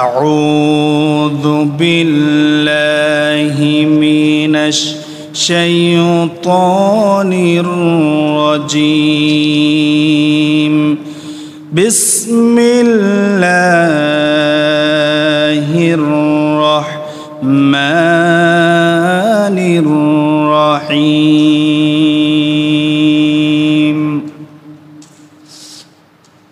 أعوذ بالله من الشيطان الرجيم بسم الله الرحمن الرحيم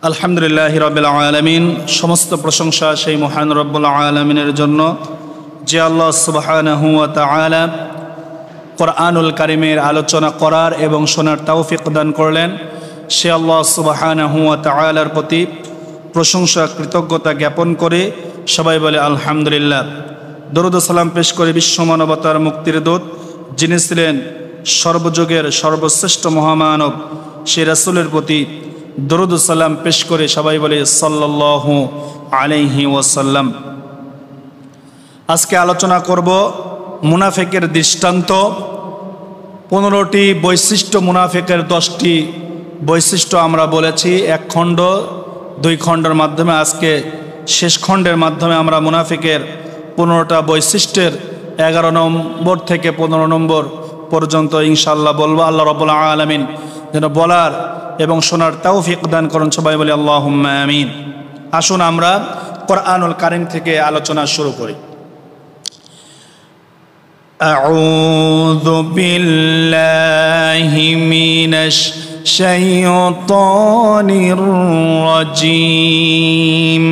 আলহামদুলিল্লাহি রাব্বিল আলামিন। সমস্ত প্রশংসা সেই মহান রব্বুল আলামিনের জন্য, যে আল্লাহ সুবহানাহু ওয়া তাআলা কোরআনুল কারীমের আলোচনা করার এবং শোনার তৌফিক দান করলেন। সে আল্লাহ সুবহানাহু ওয়া তাআলার প্রতি প্রশংসা কৃতজ্ঞতা জ্ঞাপন করে সবাই বলে আলহামদুলিল্লাহ। দরুদ ও সালাম পেশ করে বিশ্ব মানবতার মুক্তির দূত, যিনি ছিলেন সর্বযুগের সর্বশ্রেষ্ঠ মহামানব, সেই রাসূলের প্রতি দরুদ ও সালাম পেশ করে সবাই বলে সাল্লাল্লাহু আলাইহি ওয়াসাল্লাম। আজকে আলোচনা করব মুনাফিকের দৃষ্টান্ত। 15টি বৈশিষ্ট্য, মুনাফিকের 10টি বৈশিষ্ট্য আমরা বলেছি। 1 খণ্ড 2 খণ্ডের মাধ্যমে, আজকে শেষ খণ্ডের মাধ্যমে আমরা মুনাফিকের 15টা বৈশিষ্ট্যের 11 নম্বর থেকে 15 নম্বর পর্যন্ত ইনশাআল্লাহ বলবো। আল্লাহ রাব্বুল আলামিন যেন বলার এবং শোনার তৌফিক দান করুন, সবাই বলি আল্লাহুম্মা আমিন। আসুন আমরা কোরআনুল কারীম থেকে আলোচনা শুরু করি। আউযু বিল্লাহি মিনাশ শাইতানির রাজীম।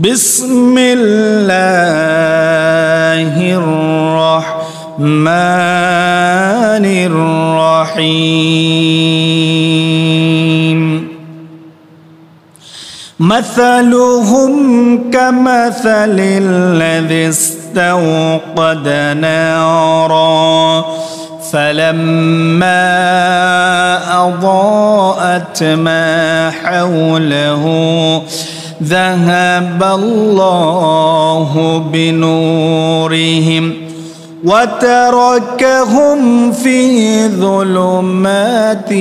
বিসমিল্লাহির রাহমানির রাহিম। مثلهم كمثل الذي استوقد نارا فلما أضاءت ما حوله ذهب الله بنورهم وتركهم في ظلمات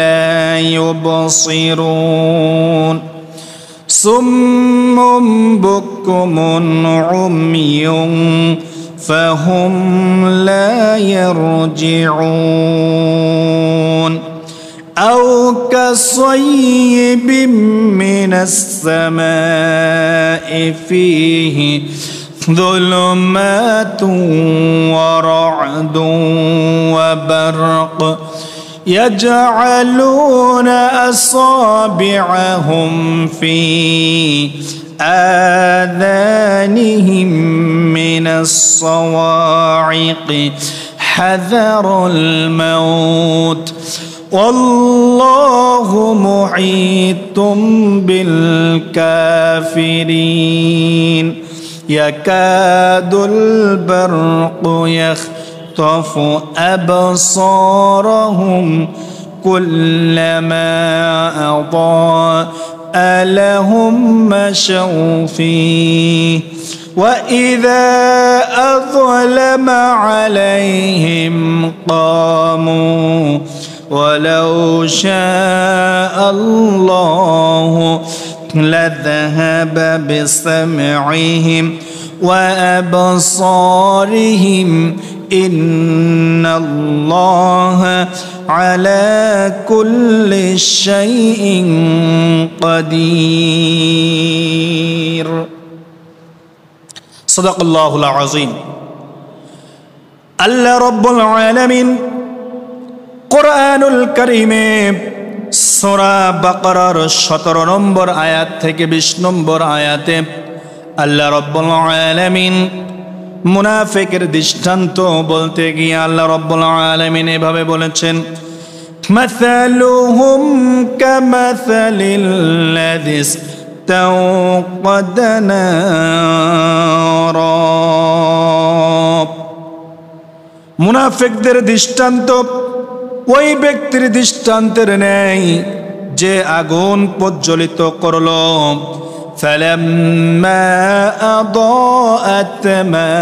لا يبصرون صم بكم عمي فهم لا يرجعون أو كصيب من السماء فيه ظلمات ورعد وبرق يجعلون أصابعهم في آذانهم من الصواعق حذر الموت والله محيط بالكافرين يكاد البرق يخطف أبصارهم كلما أضاء لهم مشوا فيه وإذا أظلم عليهم قاموا ولو شاء الله لذهب بسمعهم وأبصارهم إن الله على كل شيء قدير صدق الله العظيم। আল্লাহ রাব্বুল আলামিন কোরআনুল কারীমে সূরা বাকারার 17 নম্বর আয়াত থেকে 20 নম্বর আয়াতে আল্লাহ রাব্বুল আলামিন মুনাফিকের দৃষ্টান্ত বলতে গিয়ে আল্লাহ রাব্বুল আলামিন এভাবে বলেছেন, মাসালুহুম কামাসালিল্লাযী ইসতাওকাদা নারা। মুনাফিকদের দৃষ্টান্ত ওই ব্যক্তির দৃষ্টান্তের ন্যায় যে আগুন প্রজ্বলিত করলো। فلما أضاءت ما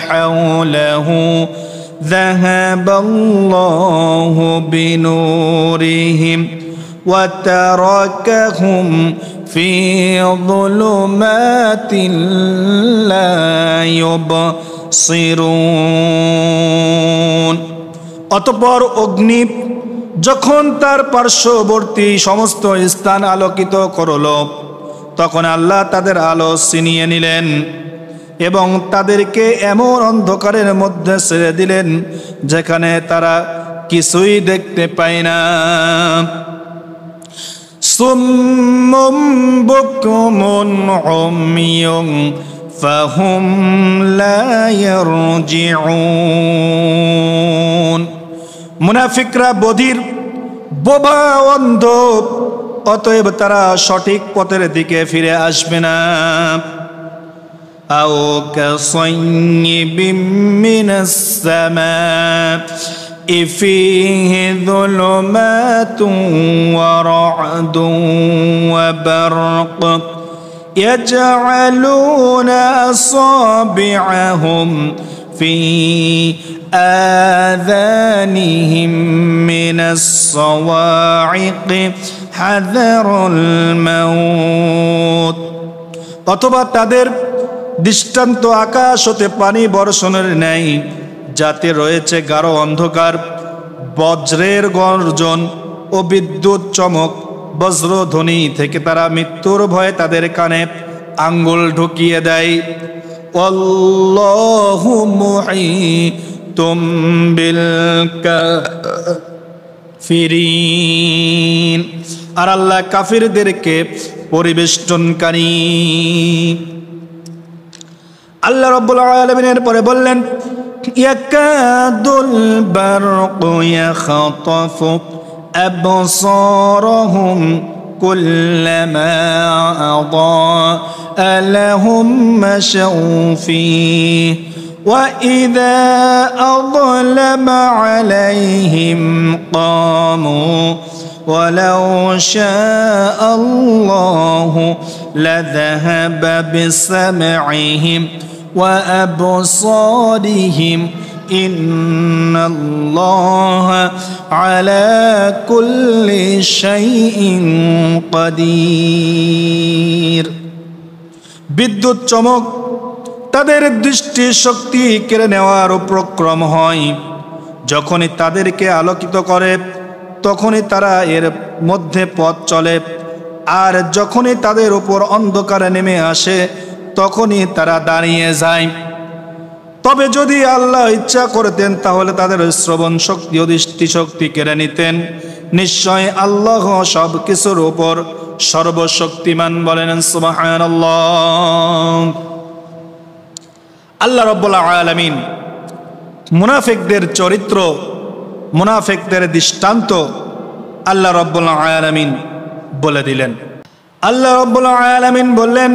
حوله ذهب الله بنورهم وتركهم في ظلمات لا يبصرون অতঃপর অগ্নি যখন তার পার্শ্ববর্তী সমস্ত স্থান আলোকিত করল তখন আল্লাহ তাদের আলো ছিনিয়ে নিলেন এবং তাদেরকে এমন অন্ধকারের মধ্যে ছেড়ে দিলেন যেখানে তারা কিছুই দেখতে পায় না। সুম্মুম বুকমুন উময়ুন ফাহুম লা ইয়ারজিউন। মুনাফিকরা বধির, বোবা, অন্ধ, অতএব তারা সঠিক পথের দিকে ফিরে আসবে না। আও কাসাইয়্যিবিম মিনাস সামা'i ফীহি যুলুমাতুন ওয়া রা'দুন ওয়া বারক ইয়াজআলুনা আসাবি'আহুম ফী آذانهم من الصواعق حذر الموت। অথবা তাদের দৃষ্টান্ত আকাশ হতে পানি বর্ষণের ন্যায়, যাতে রয়েছে গাঢ় অন্ধকার, বজ্রের গর্জন ও বিদ্যুৎ চমক, বজ্রধ্বনি থেকে তারা মৃত্যুর ভয়ে তাদের কানে আঙ্গুল ঢুকিয়ে দেয়। আল্লাহু মুহীতুম বিল কাফিরিন। আর আল্লাহ কাফিরদেরকে পরিবেষ্টনকারী। আল্লাহ রাব্বুল আলামিনের পরে বললেন, ইয়াকাদুল বারকু ইয়াখতাফু আবসারহুম কুল্লামা আদাআ লাহুম মাশাউ ফীহি ওয়া ইযা আযলামা আলাইহিম ক্বামু ওয়ালাউ শাআ আল্লাহু লাযাহাবা বিসাম'ইহিম ওয়া আবসারিহিম ইন্নাল্লাহা আলা কুল্লি শাইইন কাদির। বিদ্যুৎ চমক তাদের দৃষ্টি শক্তি কেড়ে নেওয়ার উপক্রম হয়। যখনই তাদেরকে আলোকিত করে তখনই তারা এর মধ্যে পথ চলে, আর যখনই তাদের উপর অন্ধকার নেমে আসে তখনই তারা দাঁড়িয়ে যায়। তবে যদি আল্লাহ ইচ্ছা করতেন তাহলে তাদের শ্রবণ শক্তি ও দৃষ্টি শক্তি কেড়ে নিতেন। নিশ্চয় আল্লাহ সব কিছুর উপর সর্বশক্তিমান। বলেন সুবহানাল্লাহ। আল্লাহ রাব্বুল আলামিন মুনাফিকদের চরিত্র, মুনাফিকদের দৃষ্টান্ত আল্লাহ রাব্বুল আলামিন বলে দিলেন। আল্লাহ রাব্বুল আলামিন বললেন,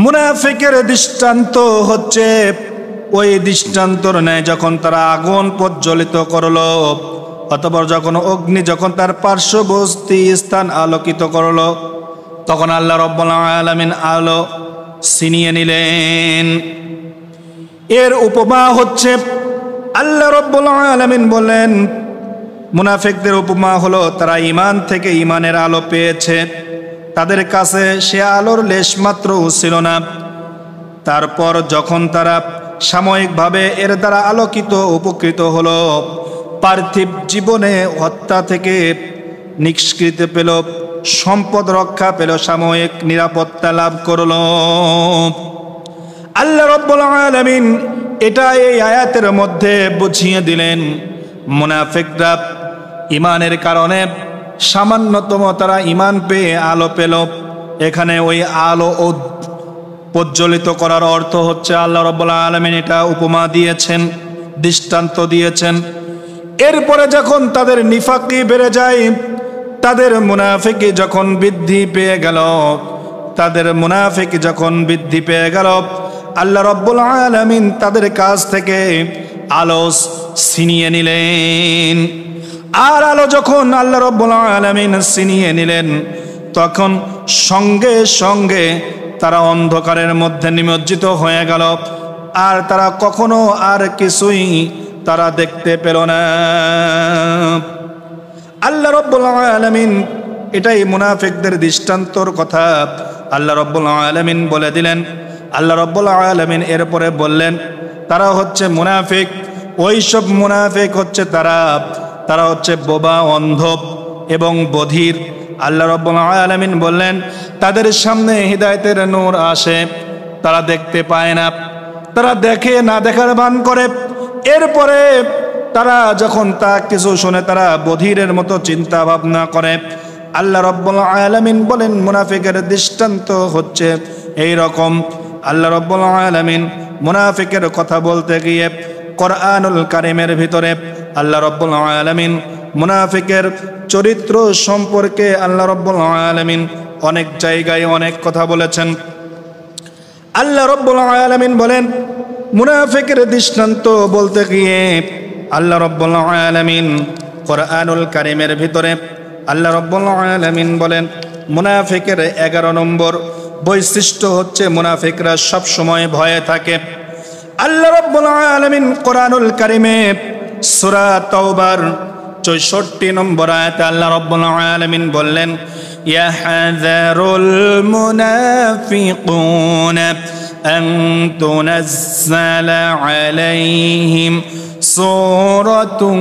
মুনাফিকের দৃষ্টান্ত হচ্ছে ওই দৃষ্টান্তর ন্যায় যখন তারা আগুন প্রজ্বলিত করলো, অথবা যখন অগ্নি যখন তার পার্শ্ববর্তী স্থান আলোকিত করলো, তখন আল্লাহ রাব্বুল আলামিন আলো ছিনিয়ে নিলেন। এর উপমা হচ্ছে, আল্লাহ রাব্বুল আলামিন বলেন, মুনাফিকদের উপমা হলো তারা ঈমান থেকে ঈমানের আলো পেয়েছে, তাদের কাছে সে আলোর লেশমাত্রও ছিল না। তারপর যখন তারা সাময়িকভাবে এর দ্বারা আলোকিত উপকৃত হলো, পার্থিব জীবনে হত্যা থেকে নিষ্কৃতি পেল, সম্পদ রক্ষা পেল, সাময়িক নিরাপত্তা লাভ করল। আল্লাহ রাব্বুল আলামিন এটা এই আয়াতের মধ্যে বুঝিয়ে দিলেন। মুনাফিকরা ঈমানের কারণে সামান্যতম তারা ঈমান পেয়ে আলো পেল। এখানে ওই আলো প্রজ্বলিত করার অর্থ হচ্ছে আল্লাহ রাব্বুল আলামিন এটা উপমা দিয়েছেন, দৃষ্টান্ত দিয়েছেন। এরপরে যখন তাদের নিফাকি বেড়ে যায়, তাদের মুনাফিকি যখন বৃদ্ধি পেয়ে গেল, তাদের মুনাফিকি যখন বৃদ্ধি পেয়ে গেল, আল্লাহ রাব্বুল আলামিন তাদের কাছ থেকে আলো ছিনিয়ে নিলেন। আর আলো যখন আল্লাহ রাব্বুল আলামিন ছিনিয়ে নিলেন, তখন সঙ্গে সঙ্গে তারা অন্ধকারের মধ্যে নিমজ্জিত হয়ে গেল, আর তারা কখনো আর কিছুই তারা দেখতে পেল না। আল্লাহ রাব্বুল আলামিন এটাই মুনাফিকদের দৃষ্টান্তর কথা আল্লাহ রাব্বুল আলামিন বলে দিলেন। আল্লাহ রাব্বুল আলামিন এরপরে বললেন তারা হচ্ছে মুনাফিক। ওই সব মুনাফিক হচ্ছে তারা হচ্ছে বোবা, অন্ধ এবং বধির। আল্লাহ রাব্বুল আলামিন বললেন তাদের সামনে হিদায়াতের নূর আসে, তারা দেখতে পায় না, তারা দেখে না দেখার ভান করে। এরপরে তারা যখন তা কিছু শুনে তারা বধিরের মতো চিন্তা ভাবনা করে। আল্লাহ রাব্বুল আলামিন বলেন মুনাফিকের দৃষ্টান্ত হচ্ছে এই রকম। আল্লাহ রাব্বুল আলামিন মুনাফিকের কথা বলতে গিয়ে কোরআনুল কারীমের ভিতরে আল্লাহ রাব্বুল আলামিন মুনাফিকের চরিত্র সম্পর্কে আল্লাহ রাব্বুল আলামিন অনেক জায়গায় অনেক কথা বলেছেন। আল্লাহ রাব্বুল আলামিন বলেন মুনাফিকের দৃষ্টান্ত বলতে গিয়ে আল্লাহ রাব্বুল আলামিন কোরআনুল কারীমের ভিতরে আল্লাহ রাব্বুল আলামিন বলেন মুনাফিকের 11 নম্বর বৈশিষ্ট্য হচ্ছে মুনাফিকরা সব সময় ভয়ে থাকে। আল্লাহ রাব্বুল আলামিন কোরআনুল কারীমে সূরা তাওবার 64 নম্বর আয়াতে আল্লাহ রাব্বুল আলামিন বললেন ইয়াহযারুল মুনাফিকুনা আন তুনাজ্জালা আলাইহিম সূরাতুন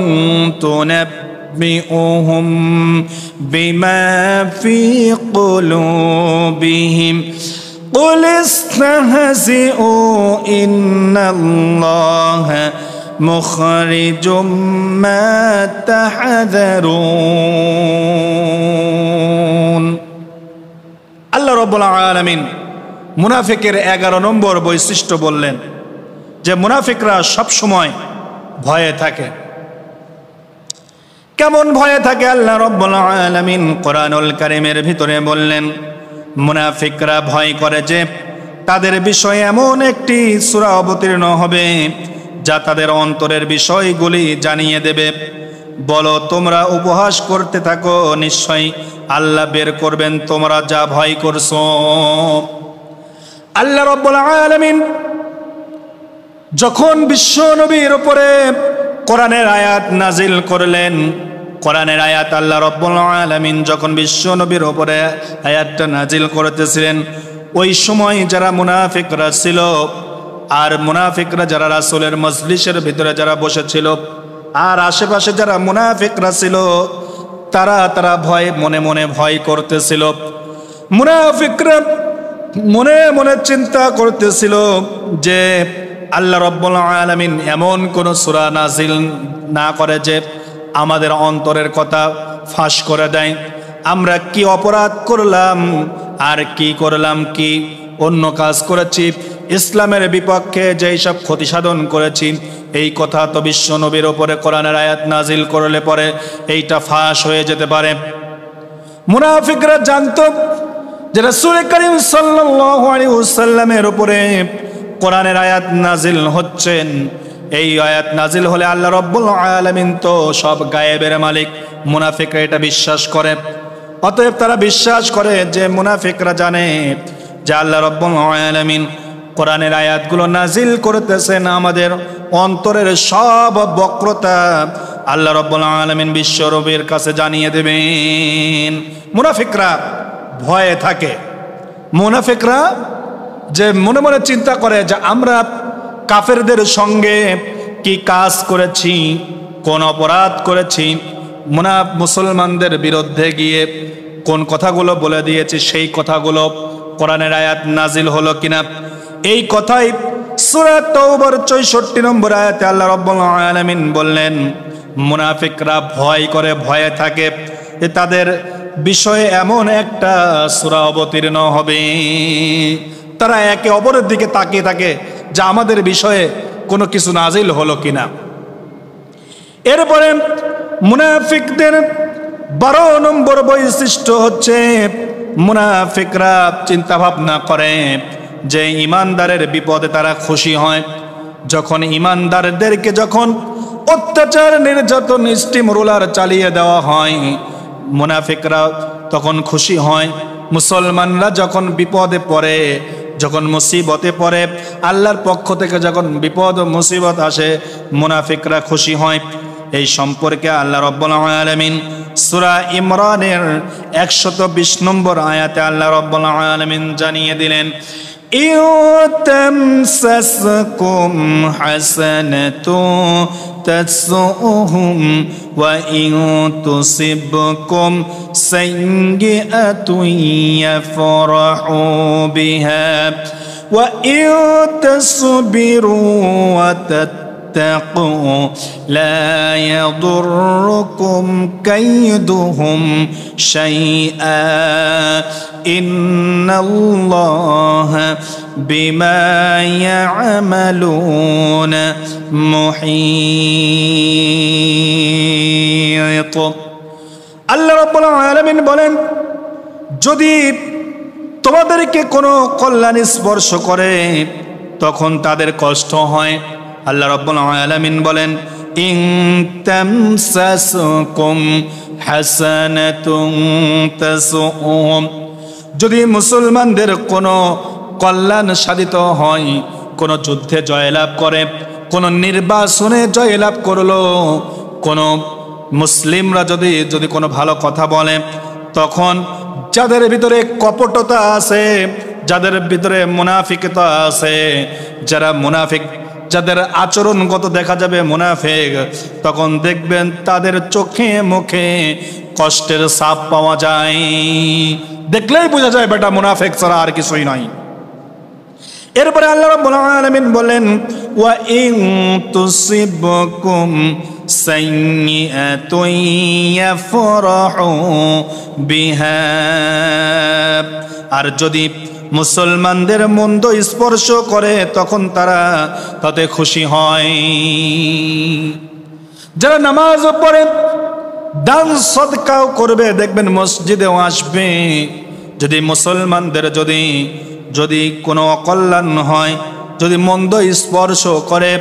তুনাব্বিউহুম বিমা ফি কুলুবিহিম قل استهزئوا إن الله مخرج ما تحذرون আল্লাহ রাব্বুল আলামিন মুনাফিকের 11 নম্বর বৈশিষ্ট্য বললেন যে মুনাফিকরা সব সময় ভয়ে থাকে। কেমন ভয়ে থাকে আল্লাহ রাব্বুল আলামিন কোরআনুল কারীমের ভিতরে বললেন মুনাফিকরা ভয় করে যে তাদের বিষয়ে এমন একটি সূরা অবতীর্ণ হবে যা তাদের অন্তরের বিষয়গুলি জানিয়ে দেবে। বলো তোমরা উপহাস করতে থাকো, নিশ্চয়ই আল্লাহ বের করবেন তোমরা যা ভয় করছো। আল্লাহ রাব্বুল আলামিন যখন বিশ্ব নবীর উপরে কোরআনের আয়াত নাজিল করলেন, কোরআনের আয়াত আল্লাহ রাব্বুল আলামিন যখন বিশ্ব নবীর উপরে আয়াতটা নাজিল করতেছিলেন, ওই সময় যারা মুনাফিকরা ছিল আর মুনাফিকরা যারা রাসূলের মজলিসের ভিতরে যারা বসেছিল আর আশেপাশে যারা মুনাফিকরা ছিল তারা ভয় মনে মনে ভয় করতেছিল। মুনাফিকরা মনে মনে চিন্তা করতেছিল যে আল্লাহ রাব্বুল আলামিন এমন কোন সূরা নাজিল না করে যে আমাদের অন্তরের কথা ফাঁস করে দেয়। আমরা কি অপরাধ করলাম আর কি করলাম, কি অন্য কাজ করেছি, ইসলামের বিপক্ষে যেই সব ক্ষতি সাধন করেছি, এই কথা তো বিশ্ব নবীর ওপরে কোরআনের আয়াত নাজিল করলে পরে এইটা ফাঁস হয়ে যেতে পারে। মুনাফিকরা জানতো যে রাসূল করিম সাল্লাল্লাহু আলাইহি ওয়াসাল্লামের উপরে কোরআনের আয়াত নাজিল হচ্ছেন। এই আয়াত নাজিল হলে আল্লাহ রাব্বুল আলামিন তো সব গায়েবের মালিক। মুনাফিকরা এটা বিশ্বাস করে, অতএব তারা বিশ্বাস করে যে মুনাফিকরা জানে যে আল্লাহ রাব্বুল আলামিন কোরআনের আয়াতগুলো নাজিল করতেছেন আমাদের অন্তরের সব বক্রতা আল্লাহ রাব্বুল আলামিন বিশ্ব নবীর কাছে জানিয়ে দেবেন। মুনাফিকরা ভয়ে থাকে। মুনাফিকরা যে মনে মনে চিন্তা করে যে আমরা কাফেরদের সঙ্গে কি কাজ করেছি, কোন অপরাধ করেছি, মুসলমানদের বিরুদ্ধে গিয়ে কোন কথাগুলো বলে দিয়েছি, সেই কথাগুলো কোরআনের আয়াত নাজিল হলো কিনা। এই কথাই সূরা তাওবার 64 নম্বর আয়াতে আল্লাহ রাব্বুল আলামিন বললেন মুনাফিকরা ভয় করে, ভয়ে থাকে যে তাদের বিষয়ে এমন একটা সূরা অবতীর্ণ হবে। তারা একে অপরের দিকে তাকিয়ে থাকে যে আমাদের বিষয়ে কোনো কিছু নাজিল হলো কিনা। এরপরে মুনাফিকদের 12 নম্বর বৈশিষ্ট্য হচ্ছে মুনাফিকরা চিন্তা ভাবনা করে যে ইমানদারের বিপদে তারা খুশি হয়। যখন ইমানদারদেরকে যখন অত্যাচার, নির্যাতন, স্টিম রোলার চালিয়ে দেওয়া হয়, মুনাফিকরা তখন খুশি হয়। মুসলমানরা যখন বিপদে পড়ে, যখন মুসিবতে পড়ে, আল্লাহর পক্ষ থেকে যখন বিপদ ও মুসিবত আসে, মুনাফিকরা খুশি হয়। এই সম্পর্কে আল্লাহ রাব্বুল আলামিন সূরা ইমরানের 120 নম্বর আয়াতে আল্লাহ রাব্বুল আলামিন জানিয়ে দিলেন, ইউ তামসাসকুম হাসানাতুন তাসউহুম ওয়া ইন তুসিবকুম সাইয়্যাতুন ইয়াফরাহু বিহা ওয়া ইন তাসবিরু ওয়া اتقوا لا يضركم كيدهم شيئا إن الله بما يعملون محيط আল্লাহ রাব্বুল আলামিন বলেন, যদি তোমাদেরকে কোনো কল্যাণ স্পর্শ করে তখন তাদের কষ্ট হয়। আল্লাহ রাব্বুল আলামিন বলেন, ইন তামসাসকুম হাসানাতুন তাসউহুম, যদি মুসলমানদের কোনো কল্যাণ সাধিত হয়, কোনো যুদ্ধে জয়লাভ করে, কোনো নির্বাচনে জয়লাভ করলো, কোনো মুসলিমরা যদি কোনো ভালো কথা বলে, তখন যাদের ভিতরে কপটতা আছে, যাদের ভিতরে মুনাফিকতা আছে, যারা মুনাফিক, যাদের আচরণগত দেখা যাবে মুনাফিক, তখন দেখবেন তাদের চোখে মুখে কষ্টের ছাপ পাওয়া যায়। দেখলেই বোঝা যায় বেটা মুনাফিক ছাড়া আর কিছুই নয়। এরপরে আল্লাহ রাব্বুল আলামিন বলেন, ওয়া ইন তুসিবকুম সাইয়্যাতুন ইয়াফরাহু বিহা, আর যদি মুসলমানদের মন্দ স্পর্শ করে তখন তারা তাতে খুশি হয়। যারা নামাজ পড়ে, দান সদকাও করবে, দেখবেন মসজিদেও আসবে, যদি মুসলমানদের যদি কোনো অকল্যাণ হয়, যদি মন্দ স্পর্শ করে,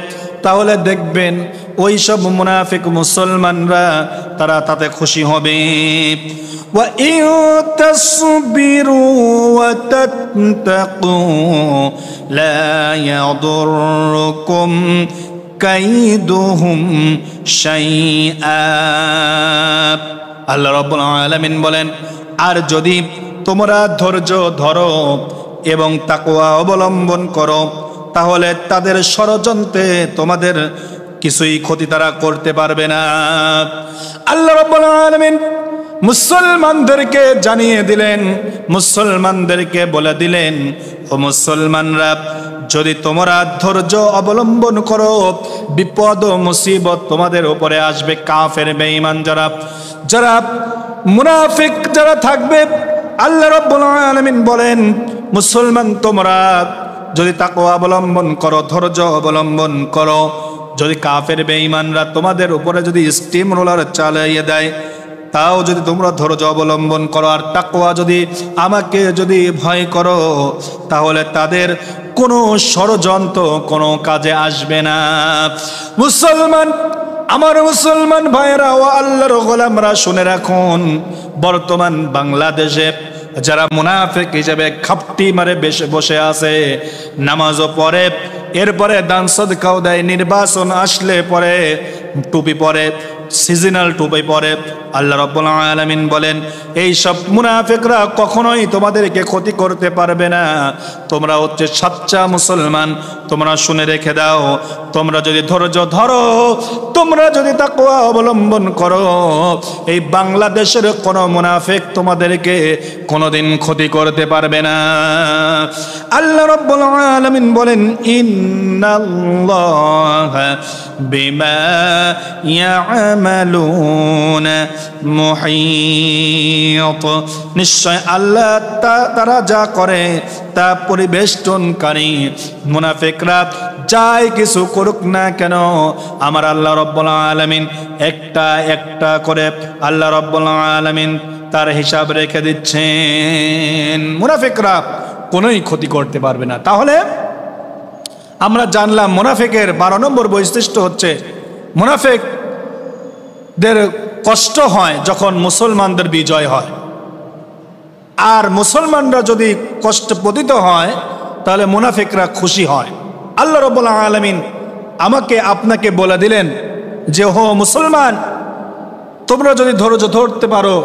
তাহলে দেখবেন ওই সব মুনাফিক মুসলমানরা তারা তাতে খুশি হবে। ওয়া ইন তাসবিরু ওয়া তাত্তাকু লা ইয়াদুররুকুম কাইদুহুম শাইআ। আল্লাহ রাব্বুল আলামিন বলেন, আর যদি তোমরা ধৈর্য ধরো এবং তাকওয়া অবলম্বন করো, তাহলে তাদের ষড়যন্ত্রে তোমাদের কিছুই ক্ষতি তারা করতে পারবে না। আল্লাহ রাব্বুল আলামিন মুসলমানদেরকে জানিয়ে দিলেন, মুসলমানদেরকে বলে দিলেন, ও মুসলমানরা, যদি তোমরা ধৈর্য অবলম্বন করো, বিপদ ও মুসিবত তোমাদের উপরে আসবে। কাফের বেঈমান যারা মুনাফিক যারা থাকবে, আল্লাহ রাব্বুল আলামিন বলেন, মুসলমান তোমরা যদি তাকওয়া অবলম্বন করো, ধৈর্য অবলম্বন করো, যদি কাফের বেঈমানরা তোমাদের উপরে যদি স্টিম রোলার চালিয়ে দেয়, তাও যদি তোমরা ধৈর্য অবলম্বন করো আর তাকওয়া যদি আমাকে যদি ভয় করো, তাহলে তাদের কোনো ষড়যন্ত্র কোনো কাজে আসবে না। মুসলমান, আমার মুসলমান ভাইয়েরা ও আল্লাহর গোলামরা, শুনে রাখুন, বর্তমান বাংলাদেশে যারা মুনাফিক হিসেবে খাপটি মারে বসে আছে, নামাজও পড়ে, এরপরে দান সদকাও দেয়, নির্বাচন আসলে পরে টুপি পরে, সিজনাল টুপি পরে, আল্লাহ রাব্বুল আলামিন বলেন, এই সব মুনাফিকরা কখনোই তোমাদেরকে ক্ষতি করতে পারবে না। তোমরা হচ্ছে সচ্চা মুসলমান, তোমরা শুনে রেখে দাও, তোমরা যদি ধৈর্য ধরো, তোমরা যদি তাকওয়া অবলম্বন করো, এই বাংলাদেশের কোনো মুনাফিক তোমাদেরকে কোনোদিন ক্ষতি করতে পারবে না। আল্লাহ রাব্বুল আলামিন বলেন, ইন্নাল্লাহা বিমা ইয়ামালুনা মুহীত, নিশ্চয় আল্লাহ তারা যা করে তা পরিবেষ্টনকারী। মুনাফিকরা যাই কিছু করুক না কেন, আমার আল্লাহ রাব্বুল আলামিন একটা একটা করে আল্লাহ রাব্বুল আলামিন তার হিসাব রেখে দিচ্ছেন। মুনাফিকরা কোনোই ক্ষতি করতে পারবে না। তাহলে আমরা জানলাম মুনাফিকের 12 নম্বর বৈশিষ্ট্য হচ্ছে, মুনাফিকদের কষ্ট হয় যখন মুসলমানদের বিজয় হয়, আর মুসলমানরা যদি কষ্ট পতিত হয় তাহলে মুনাফিকরা খুশি হয়। আল্লাহ রাব্বুল আলামিন আমাকে আপনাকে বলে দিলেন যে হো মুসলমান, তোমরা যদি ধৈর্য ধরতে পারো,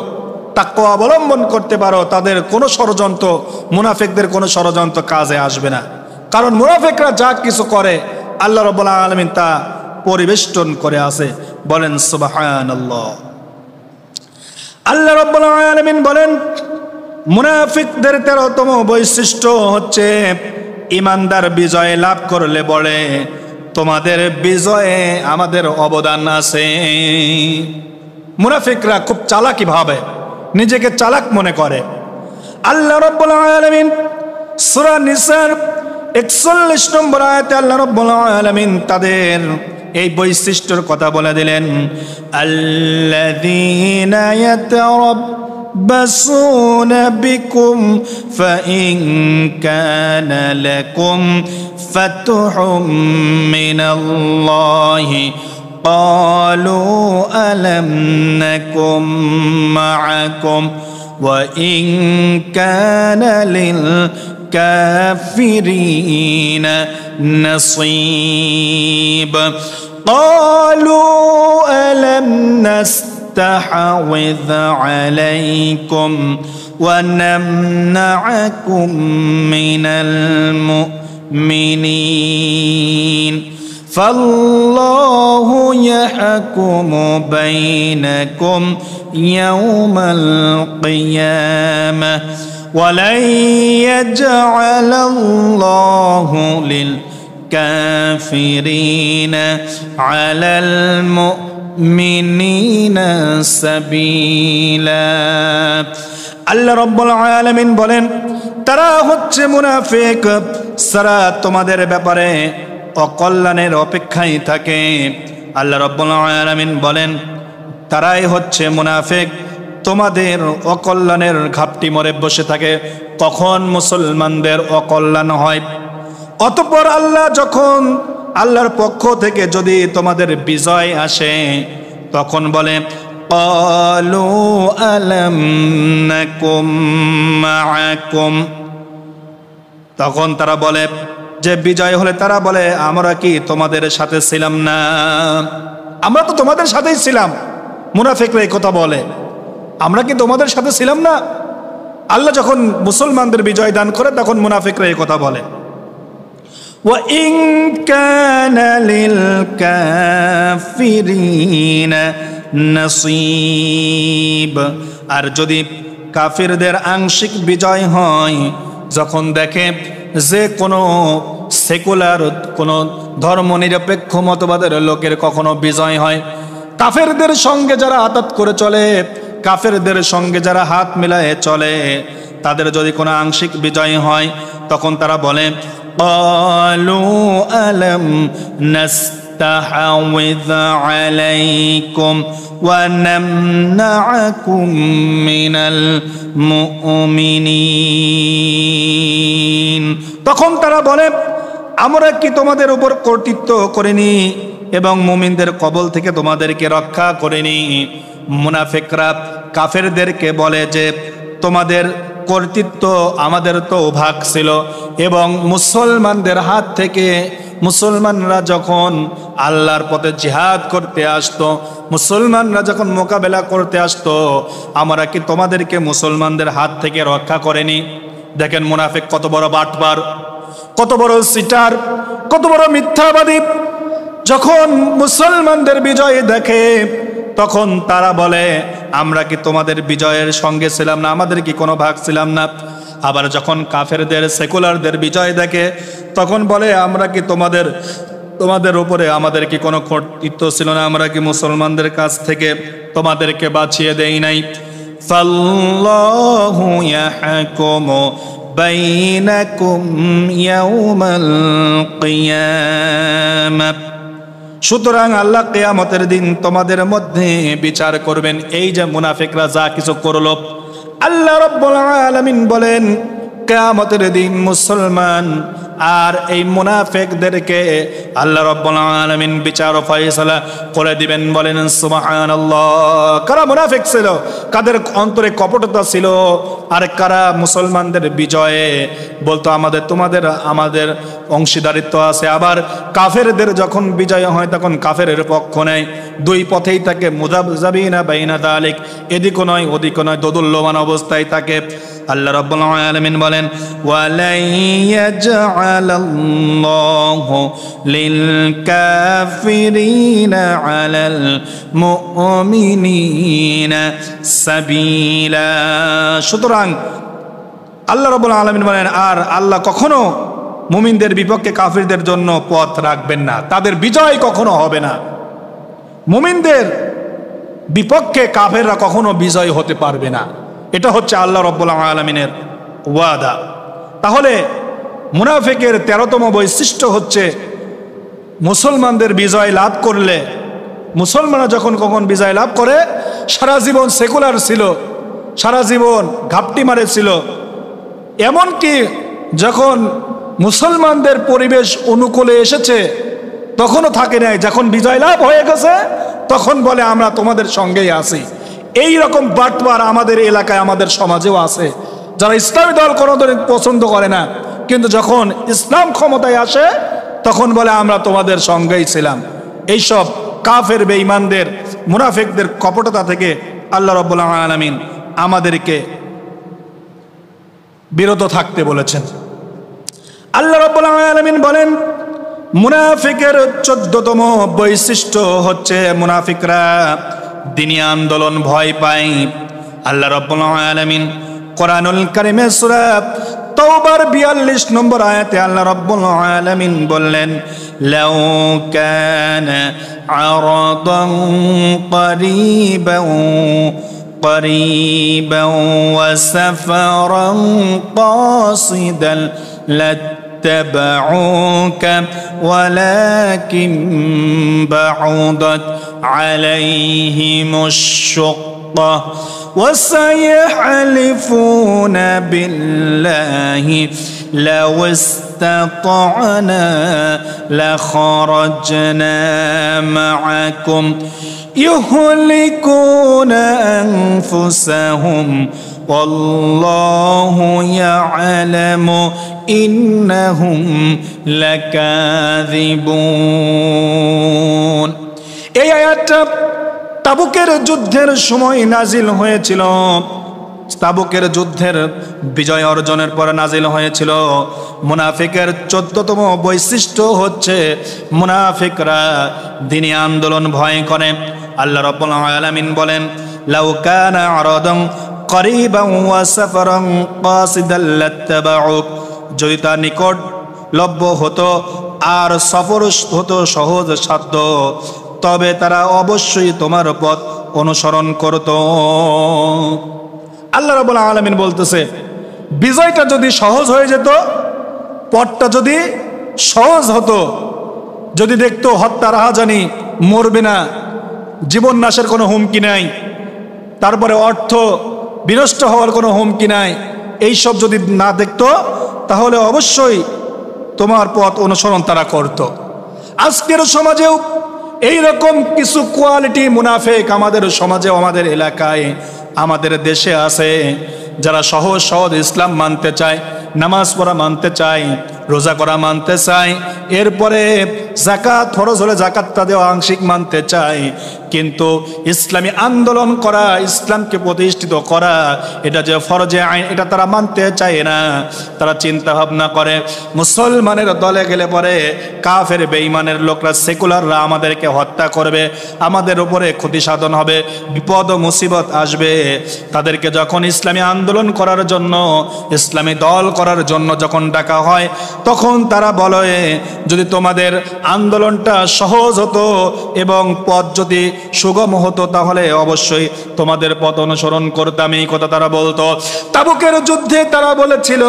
তাকওয়া অবলম্বন করতে পারো, তাদের কোনো ষড়যন্ত্র, মুনাফিকদের কোনো ষড়যন্ত্র কাজে আসবে না। কারণ মুনাফিকরা যা কিছু করে আল্লাহ রাব্বুল আলামিন তা পরিবেষ্টন করে আছে। বলেন সুবহানাল্লাহ। আল্লাহ রাব্বুল আলামিন বলেন মুনাফিকদের 13তম বৈশিষ্ট্য হচ্ছে ঈমানদার বিজয় লাভ করলে বলে তোমাদের বিজয়ে আমাদের অবদান আছে। মুনাফিকরা খুব চালাকি ভাবে, নিজেকে চালাক মনে করে। আল্লাহ রাব্বুল আলামিন সূরা নিসার 41 নম্বর আয়াতে আল্লাহ রাব্বুল আলামিন তাদের এই বৈশিষ্ট্যের কথা বলে দিলেন, আল্লাযীনা ইয়াতারাব্বাসুনা বিকুম ফাইন কানা লাকুম ফাতহুম মিনাল্লাহি قالوا ألم نكن معكم وإن كان للكافرين نصيب قالوا ألم نستحوذ عليكم ونمنعكم من المؤمنين فالله يحكم بينكم يوم القيامة ولن يجعل الله للكافرين على المؤمنين سبيلا। আল্লাহ রাব্বুল আলামিন বলেন তারা হচ্ছে মুনাফিক, সারা তোমাদের ব্যাপারে অকল্যাণের অপেক্ষায় থাকে। আল্লাহ রাব্বুল আলামিন বলেন তারাই হচ্ছে মুনাফিক, তোমাদের অকল্যাণের ঘাপটি মরে বসে থাকে কখন মুসলমানদের অকল্যাণ হয়। অতঃপর আল্লাহ যখন আল্লাহর পক্ষ থেকে যদি তোমাদের বিজয় আসে তখন বলে ক্বালু আলাম নাকুম মাআকুম, তখন তারা বলে যে বিজয় হলে তারা বলে আমরা কি তোমাদের সাথে ছিলাম না? আমরা তো তোমাদের সাথেই ছিলাম। মুনাফিকরা এই কথা বলে, আমরা কি তোমাদের সাথে ছিলাম না? আল্লাহ যখন মুসলমানদের বিজয় দান করে তখন মুনাফিকরা এই কথা বলে। ওয়া ইন কানা লিল কাফিরিনা নসীব, আর যদি কাফিরদের আংশিক বিজয় হয়, যখন দেখে যে কোনো সেকুলার কোনো ধর্মনিরপেক্ষ মতবাদের লোকের কখনো বিজয় হয়, কাফেরদের সঙ্গে যারা আতাত করে চলে, কাফেরদের সঙ্গে যারা হাত মিলায়ে চলে, তাদের যদি কোনো আংশিক বিজয় হয় তখন তারা বলে ক্বালু আলাম নাস্তাহওয়িয আলাইকুম ওয়া নামনাআকুম মিনাল মুমিনিন, তখন তারা বলে আমরা কি তোমাদের উপর কর্তৃত্ব করিনি এবং মুমিনদের কবল থেকে তোমাদেরকে রক্ষা করিনি? মুনাফিকরা কাফেরদেরকে বলে যে তোমাদের কর্তৃত্ব আমাদের তো ভাগ ছিল, এবং মুসলমানদের হাত থেকে মুসলমানরা যখন আল্লাহর পথে জিহাদ করতে আসতো, মুসলমানরা যখন মোকাবেলা করতে আসতো, আমরা কি তোমাদেরকে মুসলমানদের হাত থেকে রক্ষা করেনি? দেখেন মুনাফিক কত বড় বাটপার, কত বড় সিটার, কত বড় মিথ্যাবাদী। যখন মুসলমানদের বিজয় দেখে তখন তারা বলে আমরা কি তোমাদের বিজয়ের সঙ্গে ছিলাম না? আমাদের কি কোনো ভাগ ছিলাম না? আবার যখন কাফেরদের সেকুলারদের বিজয় দেখে তখন বলে আমরা কি তোমাদের উপরে আমাদের কি কোনো কর্তৃত্ব ছিল না? আমরা কি মুসলমানদের কাছ থেকে তোমাদেরকে বাঁচিয়ে দেই নাই? ফাল্লাহু ইয়াহকুমু বাইনাকুম ইয়াউমাল কিয়ামাহ, সুতরাং আল্লাহ কিয়ামতের দিন তোমাদের মধ্যে বিচার করবেন। এই যে মুনাফিকরা যা কিছু করলো, আল্লাহ রাব্বুল আলামিন বলেন কিয়ামতের দিন মুসলমান আর এই মুনাফিকদেরকে আল্লাহ রাব্বুল আলামিন বিচার ও ফয়সালা করে দিবেন। বলেন সুবহানাল্লাহ। কারা মুনাফিক ছিল, কাদের অন্তরে কপটতা ছিল, আর কারা মুসলমানদের বিজয়ে বলতো আমাদের অংশীদারিত্ব আছে। আবার কাফেরদের যখন বিজয় হয় তখন কাফেরের পক্ষ নেয়। দুই পথেই থাকে, মুযাবযাবিনা বাইনা যালিক, এদিকও নয় ওদিকও নয়, দোদুল্যমান অবস্থায় থাকে। আল্লাহ রাব্বুল আলামিন বলেন ওয়ালাই ইয়াজআলাল্লাহু লিল কাফিরিনা আলাল মুমিনিনা সাবিলা। সুতরাং আল্লাহ রাব্বুল আলামিন বলেন আর আল্লাহ কখনো মুমিনদের বিপক্ষে কাফিরদের জন্য পথ রাখবেন না, তাদের বিজয় কখনো হবে না। মুমিনদের বিপক্ষে কাফেররা কখনো বিজয় হতে পারবে না। এটা হচ্ছে আল্লাহ রাব্বুল আলামিনের ওয়াদা। তাহলে মুনাফিকের 13তম বৈশিষ্ট্য হচ্ছে মুসলমানদের বিজয় লাভ করলে, মুসলমানরা যখন কখন বিজয় লাভ করে, সারা জীবন সেকুলার ছিল, সারা জীবন ঘাপটি মারেছিল, এমনকি যখন মুসলমানদের পরিবেশ অনুকূলে এসেছে তখনও থাকে নাই, যখন বিজয় লাভ হয়ে গেছে তখন বলে আমরা তোমাদের সঙ্গেই আছি। এই রকম বাটবার আমাদের এলাকায় আমাদের সমাজেও আছে, যারা ইসলামী দল কোনোদিন পছন্দ করে না, কিন্তু যখন ইসলাম ক্ষমতায় আসে তখন বলে আমরা তোমাদের সঙ্গেই ছিলাম। এইসব কাফের বেঈমানদের মুনাফিকদের কপটতা থেকে আল্লাহ রাব্বুল আলামিন আমাদেরকে বিরত থাকতে বলেছেন। আল্লাহ রাব্বুল আলামিন বলেন মুনাফিকের 14তম বৈশিষ্ট্য হচ্ছে মুনাফিকরা দ্বীনি আন্দোলন ভয় পায়। আল্লাহ রাব্বুল আলামিন কোরআনুল কারীমে সূরা তাওবার 42 নম্বর আয়াতে আল্লাহ রাব্বুল আলামিন বললেন লাউ কানা আরাদান قريبا وسفرا قاصدا لاتبعوك ولكن بعدت عليهم الشقة وسيحلفون بالله لو استطعنا لخرجنا معكم يهلكون أنفسهم والله يعلم إنهم لكاذبون। এই আয়াতটা তাবুকের যুদ্ধের সময় নাজিল হয়েছিল। তাবুকের যুদ্ধের বিজয় অর্জনের পর নাজিল হয়েছিল। মুনাফিকের 14তম বৈশিষ্ট্য হচ্ছে মুনাফিকরা দ্বীনি আন্দোলন ভয় করে। আল্লাহ রাব্বুল আলামিন বলেন লাউ কানা আরাদান করিবান ওয়া সাফারান কাসিদান লাত্তাবাউক, যদি তা নিকটলব্য হতো আর সফর হতো সহজ সাধ্য, তবে তারা অবশ্যই তোমার পথ অনুসরণ করত। আল্লাহ রাব্বুল আলামিন বলতেছে বিজয়টা যদি সহজ হয়ে যেত, পথটা যদি সহজ হতো, যদি দেখতো হত্যা রাহাজানি, মরবে না, জীবন নাশের কোনো হুমকি নাই, তারপরে অর্থ বিনষ্ট হওয়ার কোনো হুমকি নাই, এইসব যদি না দেখতো তাহলে অবশ্যই তোমার পথ অনুসরণ তারা করত। আজকের সমাজেও এইরকম কিছু কোয়ালিটি মুনাফিক আমাদের সমাজে, আমাদের এলাকায়, আমাদের দেশে আছে, যারা সহজ সহজ ইসলাম মানতে চায়, নামাজ পড়া মানতে চায়, রোজা করা মানতে চায়, এরপরে যাকাত ফরজ হলে যাকাতটা দেওয়া আংশিক মানতে চায়, কিন্তু ইসলামী আন্দোলন করা, ইসলামকে প্রতিষ্ঠিত করা, এটা যে ফরজে আইন, এটা তারা মানতে চায় না। তারা চিন্তা ভাবনা করে মুসলমানের দলে গেলে পরে কাফের বেঈমানের লোকরা, সেকুলাররা আমাদেরকে হত্যা করবে, আমাদের উপরে ক্ষতি সাধন হবে, বিপদ ও মুসিবত আসবে। তাদেরকে যখন ইসলামী আন্দোলন করার জন্য, ইসলামী দল করার জন্য যখন ডাকা হয়, তখন তারা বলে যদি তোমাদের আন্দোলনটা সহজ হতো এবং পথ যদি সুগম হতো তাহলে অবশ্যই তোমাদের পথ অনুসরণ করতাম। এই কথা তারা বলতো। তাবুকের যুদ্ধে তারা বলেছিল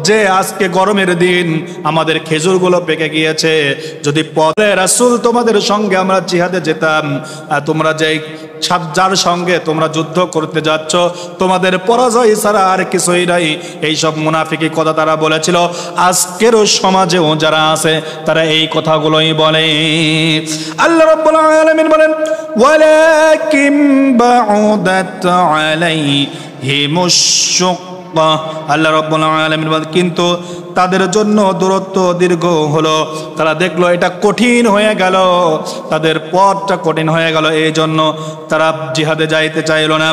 যে আজকে গরমের দিন, আমাদের খেজুরগুলো পেকে গিয়েছে, যদি পথে রাসূল তোমাদের সঙ্গে আমরা জিহাদে যেতাম, তোমরা যে যার সঙ্গে তোমরা যুদ্ধ করতে যাচ্ছ তোমাদের পরাজয় ছাড়া আর কিছুই নাই। এইসব মুনাফিকি কথা তারা বলেছিল। আজকেরও সমাজেও যারা আছে তারা এই কথাগুলোই বলে। আল্লাহ রাব্বুল আলামিন বলেন ওয়ালাকিন বাউদাত আলাইহিমুশ শুক্কা। আল্লাহ রাব্বুল আলামিন বলেন কিন্তু তাদের জন্য দূরত্ব দীর্ঘ হলো, তারা দেখলো এটা কঠিন হয়ে গেল, তাদের পথটা কঠিন হয়ে গেল, এই জন্য তারা জিহাদে যাইতে চাইল না।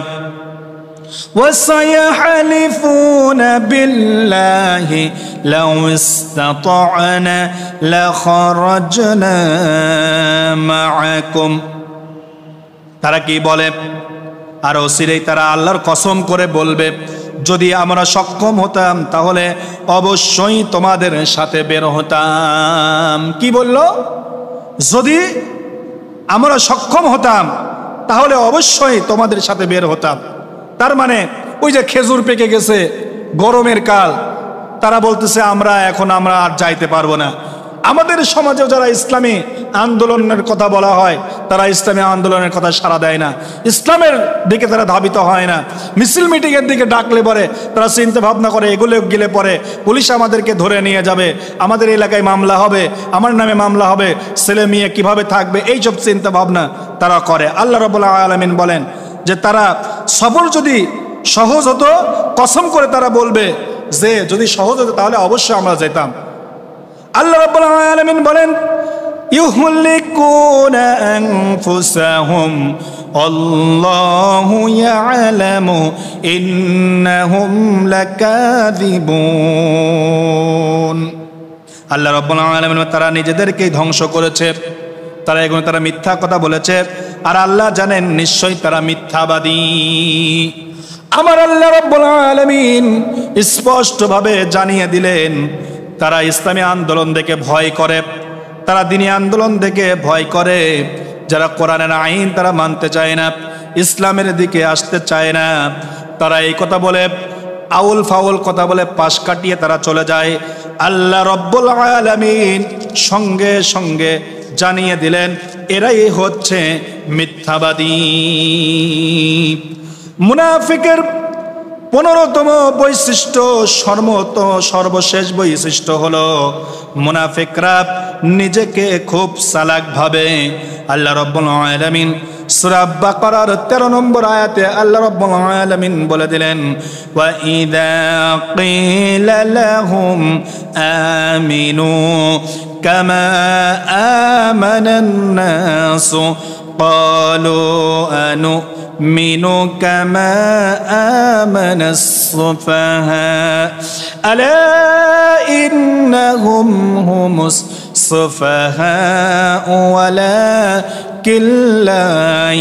وَسَيَحْلِفُونَ بِاللَّهِ لَوْ اسْتَطَعْنَا لَخَرَجْنَا مَعَكُمْ। তারা কি বলে? আর অচিরেই তারা আল্লাহর কসম করে বলবে যদি আমরা সক্ষম হতাম তাহলে অবশ্যই তোমাদের সাথে বের হতাম। কি বলল? যদি আমরা সক্ষম হতাম তাহলে অবশ্যই তোমাদের সাথে বের হতাম। তার মানে ওই যে খেজুর পেকে গেছে, গরমের কাল, তারা বলতেছে আমরা আর যাইতে পারবো না। আমাদের সমাজেও যারা ইসলামী আন্দোলনের কথা বলা হয় তারা ইসলামী আন্দোলনের কথা সাড়া দেয় না, ইসলামের দিকে তারা ধাবিত হয় না। মিছিল মিটিংয়ের দিকে ডাকলে পরে তারা চিন্তা ভাবনা করে এগুলো গেলে পরে পুলিশ আমাদেরকে ধরে নিয়ে যাবে, আমাদের এলাকায় মামলা হবে, আমার নামে মামলা হবে, ছেলে মেয়ে কিভাবে থাকবে, এইসব চিন্তা ভাবনা তারা করে। আল্লাহ রাব্বুল আলামিন বলেন যে তারা সফর যদি সহজ হতো কসম করে তারা বলবে যে যদি সহজ হতো তাহলে অবশ্যই আমরা যেতাম। আল্লাহ রাব্বুল আলামিন বলেন ইউহলিকুনা আনফুসাহুম আল্লাহু ইয়ালামু ইন্নাহুম লাকাযিবুন। আল্লাহ রাব্বুল আলামিন তারা নিজেদেরকেই ধ্বংস করেছে, তারা মিথ্যা কথা বলেছে, আর আল্লাহ জানেন নিশ্চয়ই তারা মিথ্যাবাদী। আমার আল্লাহ রাব্বুল আলামিন স্পষ্টভাবে জানিয়ে দিলেন তারা ইসলামী আন্দোলন দেখে ভয় করে, তারা দ্বীনি আন্দোলন দেখে ভয় করে। যারা কোরআনের আইন তারা মানতে চায় না, ইসলামের দিকে আসতে চায় না, তারা এই কথা বলে আউল ফাউল কথা বলে পাশ কাটিয়ে তারা চলে যায়। আল্লাহ রাব্বুল আলামিন সঙ্গে সঙ্গে জানিয়ে দিলেন এরাই হচ্ছে মিথ্যাবাদী। মুনাফিকের 15তম বৈশিষ্ট্য, সর্বশেষ বৈশিষ্ট্য হলো মুনাফিকরা নিজেকে খুব চালাক ভাবে। আল্লাহ রাব্বুল আলামিন সূরা বাকারার 13 নম্বর আয়াতে আল্লাহ রাব্বুল আলামিন বলে দিলেন ওয়া ইযা কিলা লাহুম আমিনু কামা আমানান নাসু ক্বালু আনুমিনু কামা আমানাস সুফাহা আলা ইন্নাহুম হুমুস সুফাহা ওয়ালাকিন লা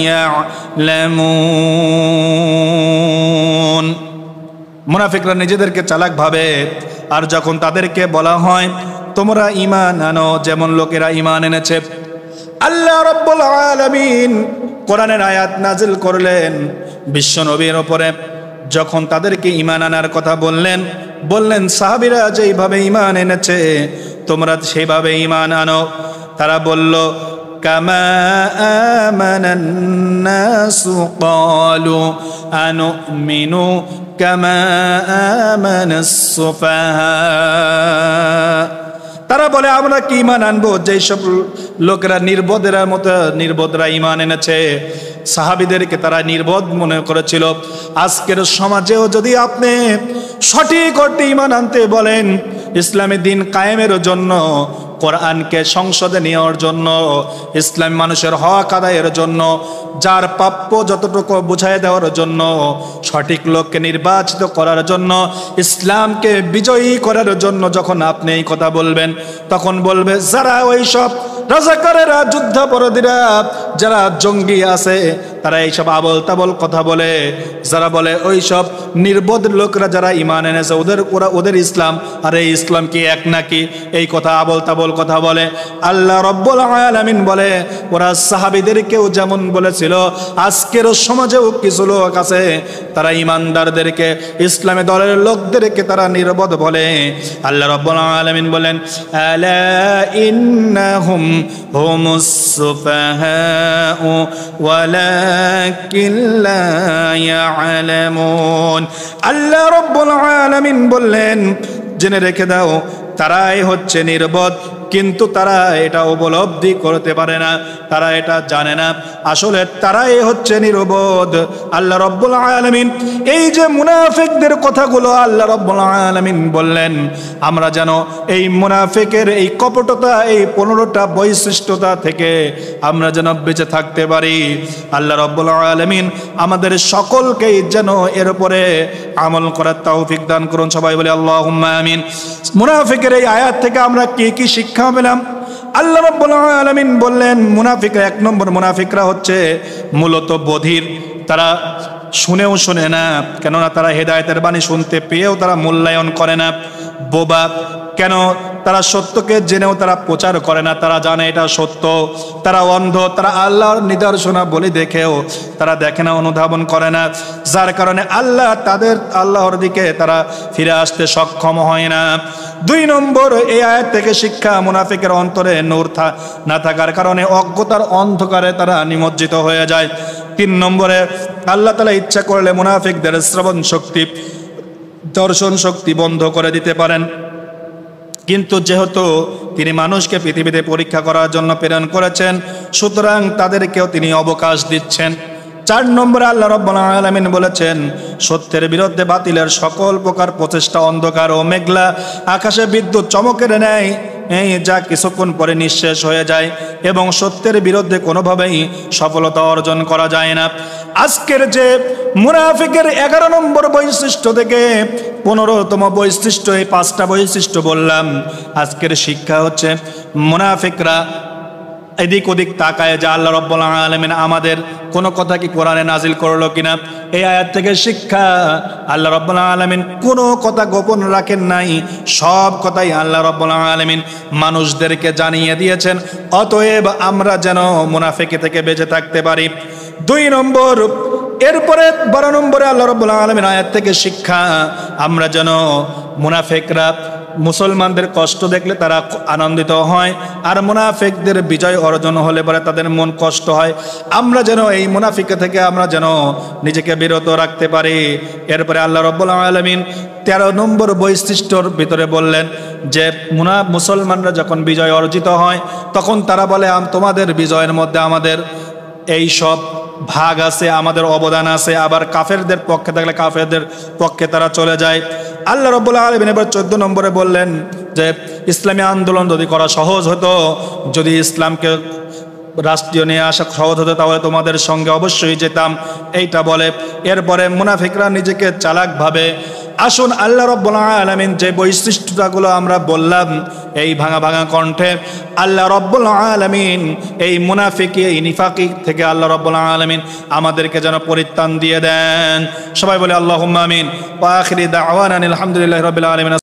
ইয়ালামুন। মুনাফিকরা নিজেদেরকে চালাক ভাবে, আর যখন তাদেরকে বলা হয় তোমরা ঈমান আনো যেমন লোকেরা ঈমান এনেছে, আল্লাহ রাব্বুল আলামিন কোরআনের আয়াত নাজিল করলেন বিশ্ব নবীর উপরে। যখন তাদেরকে ঈমান আনার কথা বললেন সাহাবীরা যেইভাবে ঈমান এনেছে তোমরা সেইভাবে ঈমান আনো। তারা বলল কামা আমানান নাসু ক্বালু আনুমিনু কামা আমানাস সুফাহা। তারা বলে আমরা কি ঈমান আনবো যেই সব লোকেরা নির্বোধরা ঈমান এনেছে। সাহাবীদেরকে তারা নির্বোধ মনে করেছিল। আজকের সমাজেও যদি আপনি সঠিক অর্থে ঈমান আনতে বলেন, ইসলামী দিন কায়েমের জন্য, কোরআনকে সংসদে নেওয়ার জন্য, ইসলাম মানুষের হক আদায়ের জন্য, যার প্রাপ্য যতটুকু বুঝাই দেওয়ার জন্য, সঠিক লোককে নির্বাচিত করার জন্য, ইসলামকে বিজয়ী করার জন্য যখন আপনি এই কথা বলবেন তখন বলবে যারা ওই সব রাজাকারেরা, যুদ্ধাপরাধীরা, যারা জঙ্গি আছে তারা এইসব আবল তাবল কথা বলে। যারা বলে ওই সব নির্বোধ লোকরা যারা ঈমান এনেছে ওদের ইসলাম আর এই ইসলাম কি এক নাকি, এই কথা আবল তাবল কথা বলে। আল্লাহ রাব্বুল আলামিন বলে ওরা সাহাবীদেরকেও যেমন বলেছিল আজকের সমাজেও কিছু লোক আছে তারা ঈমানদারদেরকে, ইসলামী দলের লোকদেরকে তারা নির্বোধ বলে। আল্লাহ রাব্বুল আলামিন বলেন আলা ইন্নাহুম হুমুস সুফাহা ولكن لا يعلمون আল্লাহ রাব্বুল আলামিন বললেন জেনে রেখে দাও তারাই হচ্ছে নির্বোধ কিন্তু তারা এটা উপলব্ধি করতে পারে না তারা এটা জানে না আসলে তারাই হচ্ছে নির্বোধ আল্লাহ রাব্বুল আলামিন এই যে মুনাফিকদের কথাগুলো আল্লাহ রাব্বুল আলামিন বললেন আমরা যেন এই মুনাফিকের এই কপটতা এই 15টা বৈশিষ্ট্যতা থেকে আমরা যেন বেঁচে থাকতে পারি আল্লাহ রাব্বুল আলামিন আমাদের সকলকেই যেন এর উপরে আমল করার তৌফিক দান করুন সবাই বলে আল্লাহুম্মা আমিন মুনাফিকের এই আয়াত থেকে আমরা কি শিক্ষা পেলাম আল্লাহ রাব্বুল আলামিন বললেন মুনাফিকরা এক নম্বর মুনাফিকরা হচ্ছে মূলত বধির তারা শুনেও শোনে না কেননা তারা হেদায়েতের বাণী শুনতে পেয়েও তারা মূল্যায়ন করে না বোবা কেন তারা সত্যকে জেনেও তারা প্রচার করে না তারা জানে এটা সত্য তারা অন্ধ তারা আল্লাহর নিদর্শনাবলী দেখেও তারা দেখে না অনুধাবন করে না যার কারণে আল্লাহ তাদের আল্লাহর দিকে তারা ফিরে আসতে সক্ষম হয় না 2 নম্বর এই আয়াত থেকে শিক্ষা মুনাফিকের অন্তরে নূর না থাকার কারণে অজ্ঞতার অন্ধকারে তারা নিমজ্জিত হয়ে যায় 3 নম্বরে আল্লাহ তাআলা ইচ্ছা করলে মুনাফিকদের শ্রবণ শক্তি দর্শন শক্তি বন্ধ করে দিতে পারেন কিন্তু যেহেতু তিনি মানুষকে পৃথিবীতে পরীক্ষা করার জন্য প্রেরণ করেছেন সুতরাং তাদেরকেও তিনি অবকাশ দিচ্ছেন 4 নম্বরে আল্লাহ রাব্বুল আলামিন বলেছেন সত্যের বিরুদ্ধে বাতিলের সকল প্রকার প্রচেষ্টা অন্ধকার ও মেঘলা আকাশে বিদ্যুৎ চমকের ন্যায় যা কিছুক্ষণ পরে নিঃশেষ হয়ে যায় এবং সত্যের বিরুদ্ধে কোনোভাবেই সফলতা অর্জন করা যায় না আজকের যে মুনাফিকের 11 নম্বর বৈশিষ্ট্য থেকে 15তম বৈশিষ্ট্য এই 5টা বৈশিষ্ট্য বললাম আজকের শিক্ষা হচ্ছে মুনাফিকরা এদিক ওদিক তাকায় যে আল্লাহ রাব্বুল আলামিন আমাদের কোনো কথা কি কোরআনে নাজিল করলো কিনা এই আয়াত থেকে শিক্ষা আল্লাহ রাব্বুল আলামিন কোনো কথা গোপন রাখেন নাই সব কথাই আল্লাহ রাব্বুল আলামিন মানুষদেরকে জানিয়ে দিয়েছেন অতএব আমরা যেন মুনাফিকি থেকে বেঁচে থাকতে পারি 2 নম্বর এরপরে 12 নম্বরে আল্লাহ রাব্বুল আলামিন আয়াত থেকে শিক্ষা আমরা যেন মুনাফিকরা মুসলমানদের কষ্ট দেখলে তারা আনন্দিত হয় আর মুনাফিকদের বিজয় অর্জন হলে পরে তাদের মন কষ্ট হয় আমরা যেন এই মুনাফিক থেকে আমরা যেন নিজেকে বিরত রাখতে পারি এরপরে আল্লাহ রাব্বুল আলামিন 13 নম্বর বৈশিষ্ট্যর ভিতরে বললেন যে মুসলমানরা যখন বিজয় অর্জিত হয় তখন তারা বলে তোমাদের বিজয়ের মধ্যে আমাদের এই সব ভাগ আছে আমাদের অবদান আছে আবার কাফেরদের পক্ষে থাকলে কাফেরদের পক্ষে তারা চলে যায় আল্লাহ রাব্বুল আলামিন এবার 14 নম্বরে বললেন যে ইসলামী আন্দোলন যদি করা সহজ হতো যদি ইসলামকে রাষ্ট্রীয় নিয়ে আসা সহজ হতো তাহলে তোমাদের সঙ্গে অবশ্যই যেতাম এইটা বলে এরপরে মুনাফিকরা নিজেকে চালাক ভাবে আসুন আল্লাহ রাব্বুল আলামিন যে বৈশিষ্ট্যগুলো আমরা বললাম এই ভাঙা ভাঙা কণ্ঠে আল্লাহ রাব্বুল আলামিন এই মুনাফিকি এই নিফাকি থেকে আল্লাহ রাব্বুল আলামিন আমাদেরকে যেন পরিত্রাণ দিয়ে দেন সবাই বলে আল্লাহুম্মা আমিন ওয়া আখিরি দাওয়ানা আলহামদুলিল্লাহি রাব্বিল আলামিন।